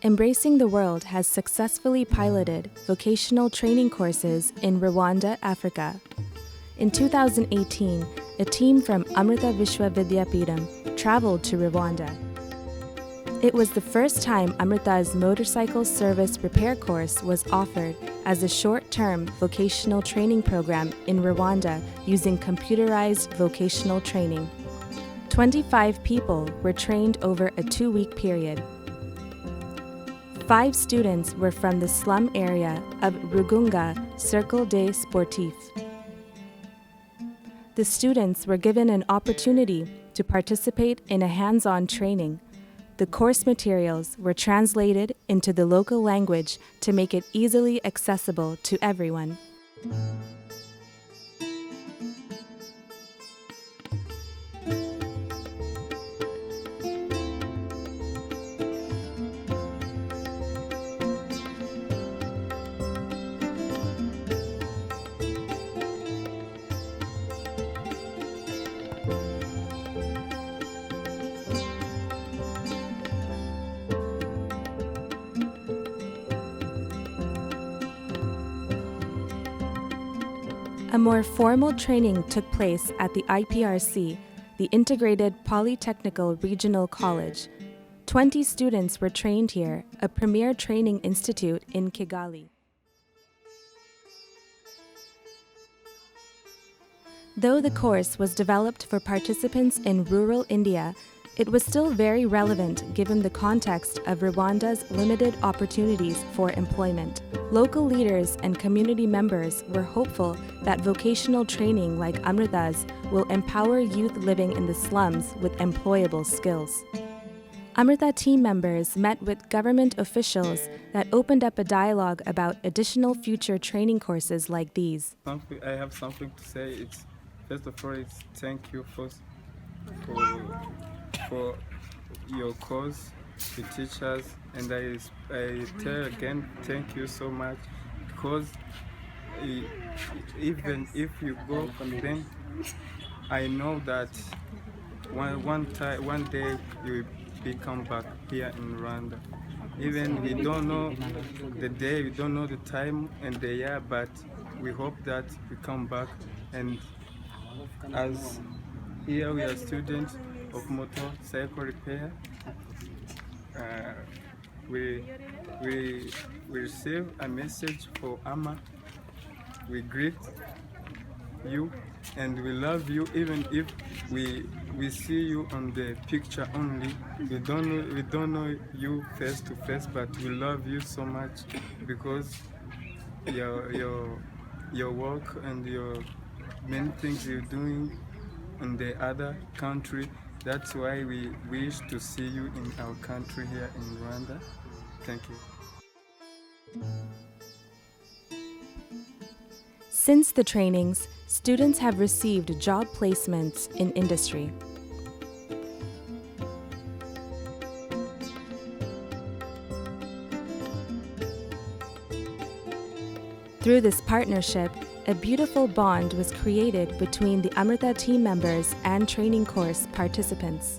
Embracing the World has successfully piloted vocational training courses in Rwanda, Africa. In 2018, a team from Amrita Vishwa Vidyapeetham traveled to Rwanda. It was the first time Amrita's motorcycle service repair course was offered as a short-term vocational training program in Rwanda using computerized vocational training. 25 people were trained over a 2-week period. 5 students were from the slum area of Rugunga, Circle de Sportiff. The students were given an opportunity to participate in a hands-on training. The course materials were translated into the local language to make it easily accessible to everyone. A more formal training took place at the IPRC, the Integrated Polytechnic Regional College. 20 students were trained here, a premier training institute in Kigali. Though the course was developed for participants in rural India, it was still very relevant given the context of Rwanda's limited opportunities for employment. Local leaders and community members were hopeful that vocational training like Amrita's will empower youth living in the slums with employable skills. Amrita team members met with government officials that opened up a dialogue about additional future training courses like these. I have something to say. First of all, thank you for your course, the teachers, and I tell again thank you so much, because even if you go from them, I know that one day you will become back here in Rwanda. Even we don't know the day, we don't know the time and the year, but we hope that we come back. And as here we are students of motorcycle repair, we receive a message for AMMA. We greet you and we love you, even if we see you on the picture only. We don't know you face to face, but we love you so much because your work and your many things you're doing in the other country. That's why we wish to see you in our country here in Rwanda. Thank you. Since the trainings, students have received job placements in industry. Through this partnership, a beautiful bond was created between the Amrita team members and training course participants.